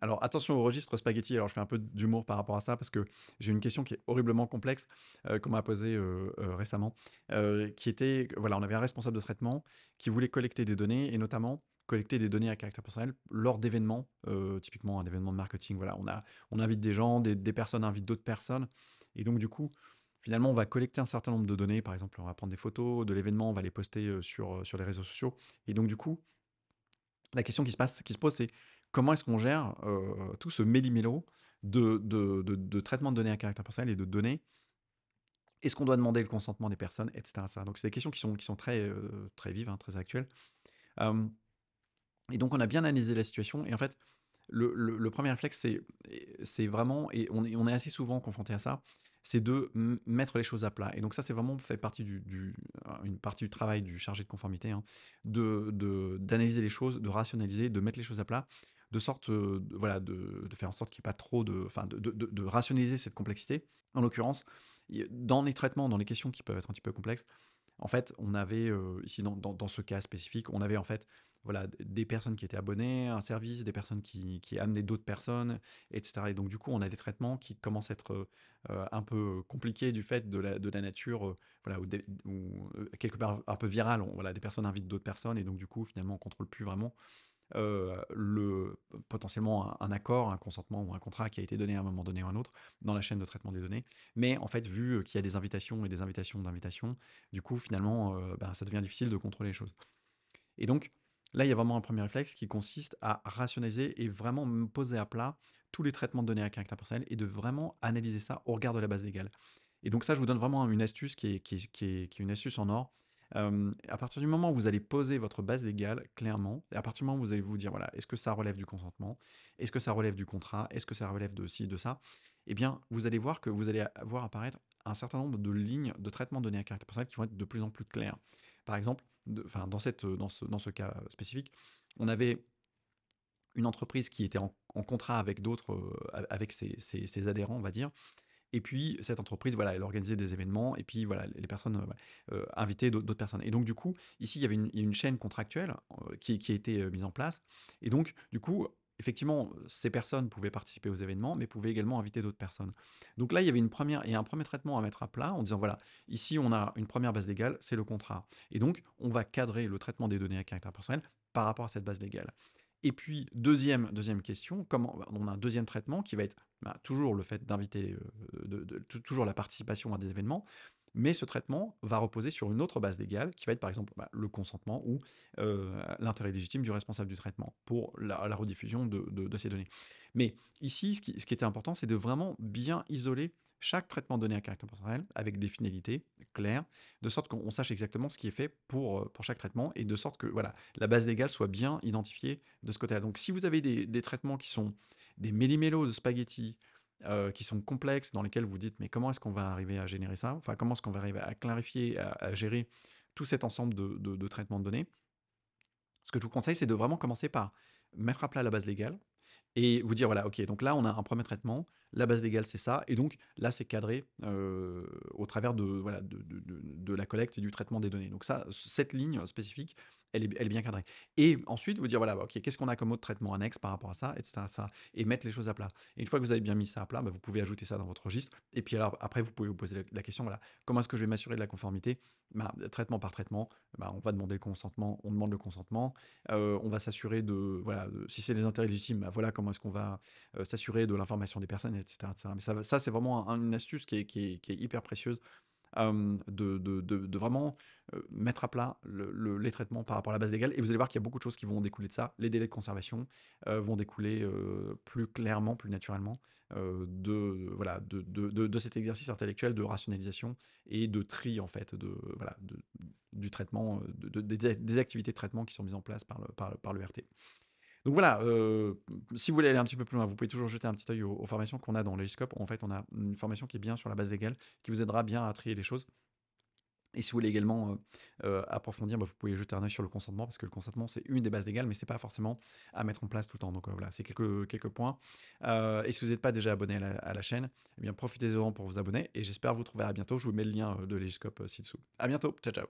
Alors attention au registre spaghetti, alors je fais un peu d'humour par rapport à ça parce que j'ai une question qui est horriblement complexe qu'on m'a posée récemment, qui était, voilà, on avait un responsable de traitement qui voulait collecter des données et notamment collecter des données à caractère personnel lors d'événements, typiquement un événement de marketing. Voilà, on invite des gens, des personnes invitent d'autres personnes et donc du coup, finalement, on va collecter un certain nombre de données. Par exemple, on va prendre des photos de l'événement, on va les poster sur les réseaux sociaux et donc du coup, la question qui se pose, c'est comment est-ce qu'on gère tout ce méli-mélo de traitement de données à caractère personnel et de données. Est-ce qu'on doit demander le consentement des personnes, etc. etc. Donc, c'est des questions qui sont très, très vives, hein, très actuelles. Euh, et donc, on a bien analysé la situation. Et en fait, le premier réflexe, c'est vraiment, et on est assez souvent confronté à ça, c'est de mettre les choses à plat. Et donc ça, c'est vraiment fait partie une partie du travail du chargé de conformité, hein, d'analyser les choses, de rationaliser, de mettre les choses à plat, de sorte, voilà, de faire en sorte qu'il n'y ait pas trop enfin, de rationaliser cette complexité. En l'occurrence, dans les traitements, dans les questions qui peuvent être un petit peu complexes, en fait, on avait, ici dans ce cas spécifique, on avait en fait voilà, des personnes qui étaient abonnées à un service, des personnes qui amenaient d'autres personnes, etc. Et donc du coup, on a des traitements qui commencent à être un peu compliqués du fait de la nature, voilà, quelque part un peu virale. Voilà, des personnes invitent d'autres personnes et donc du coup, finalement, on contrôle plus vraiment potentiellement un accord, un consentement ou un contrat qui a été donné à un moment donné ou à un autre dans la chaîne de traitement des données. Mais en fait, vu qu'il y a des invitations et des invitations d'invitations, du coup, finalement, bah, ça devient difficile de contrôler les choses. Et donc, là, il y a vraiment un premier réflexe qui consiste à rationaliser et vraiment poser à plat tous les traitements de données à caractère personnel et de vraiment analyser ça au regard de la base légale. Et donc ça, je vous donne vraiment une astuce qui est une astuce en or. À partir du moment où vous allez poser votre base légale clairement, et à partir du moment où vous allez vous dire, voilà, est-ce que ça relève du consentement? Est-ce que ça relève du contrat? Est-ce que ça relève de ci, de ça? Eh bien, vous allez voir que vous allez voir apparaître un certain nombre de lignes de traitement de données à caractère personnel qui vont être de plus en plus claires. Par exemple, enfin, dans ce cas spécifique, on avait une entreprise qui était en contrat avec d'autres, avec ses adhérents, on va dire, et puis, cette entreprise, voilà, elle organisait des événements, et puis, voilà, les personnes invitaient d'autres personnes. Et donc, du coup, ici, il y a une chaîne contractuelle qui a été mise en place. Et donc, du coup, effectivement, ces personnes pouvaient participer aux événements, mais pouvaient également inviter d'autres personnes. Donc là, il y a un premier traitement à mettre à plat en disant, voilà, ici, on a une première base légale, c'est le contrat. Et donc, on va cadrer le traitement des données à caractère personnel par rapport à cette base légale. Et puis, deuxième question, on a un deuxième traitement qui va être bah, toujours le fait d'inviter, toujours la participation à des événements, mais ce traitement va reposer sur une autre base légale qui va être par exemple bah, le consentement ou l'intérêt légitime du responsable du traitement pour la rediffusion de ces données. Mais ici, ce qui était important, c'est de vraiment bien isoler chaque traitement de données à caractère personnel avec des finalités claires, de sorte qu'on sache exactement ce qui est fait pour chaque traitement et de sorte que voilà, la base légale soit bien identifiée de ce côté-là. Donc si vous avez des traitements qui sont des méli-mélos de spaghettis qui sont complexes, dans lesquels vous dites mais comment est-ce qu'on va arriver à générer ça? Enfin, comment est-ce qu'on va arriver à clarifier, à gérer tout cet ensemble de traitements de données? Ce que je vous conseille, c'est de vraiment commencer par mettre à plat la base légale, et vous dire, voilà, ok, donc là, on a un premier traitement, la base légale, c'est ça, et donc là, c'est cadré au travers voilà, de la collecte et du traitement des données. Donc ça, cette ligne spécifique, elle est bien cadrée. Et ensuite, vous dire, voilà, ok, qu'est-ce qu'on a comme autre traitement annexe par rapport à ça, etc. Ça, et mettre les choses à plat. Et une fois que vous avez bien mis ça à plat, bah, vous pouvez ajouter ça dans votre registre. Et puis alors, après, vous pouvez vous poser la question, voilà, comment est-ce que je vais m'assurer de la conformité? Bah, traitement par traitement, bah, on va demander le consentement, on demande le consentement, on va s'assurer voilà, si c'est des intérêts légitimes, bah, voilà comment est-ce qu'on va s'assurer de l'information des personnes, etc. etc. Mais ça c'est vraiment une astuce qui est hyper précieuse, de vraiment mettre à plat les traitements par rapport à la base légale. Et vous allez voir qu'il y a beaucoup de choses qui vont découler de ça. Les délais de conservation vont découler plus clairement, plus naturellement voilà, de cet exercice intellectuel de rationalisation et de tri, en fait, voilà, du traitement, des activités de traitement qui sont mises en place par le RT. Donc voilà, si vous voulez aller un petit peu plus loin, vous pouvez toujours jeter un petit œil aux formations qu'on a dans Legiscope. En fait, on a une formation qui est bien sur la base légale, qui vous aidera bien à trier les choses. Et si vous voulez également approfondir, bah, vous pouvez jeter un œil sur le consentement, parce que le consentement, c'est une des bases légales, mais c'est pas forcément à mettre en place tout le temps. Donc voilà, c'est quelques points. Et si vous n'êtes pas déjà abonné à la chaîne, eh bien profitez-en pour vous abonner. Et j'espère vous trouver à bientôt. Je vous mets le lien de Legiscope ci-dessous. À bientôt. Ciao, ciao.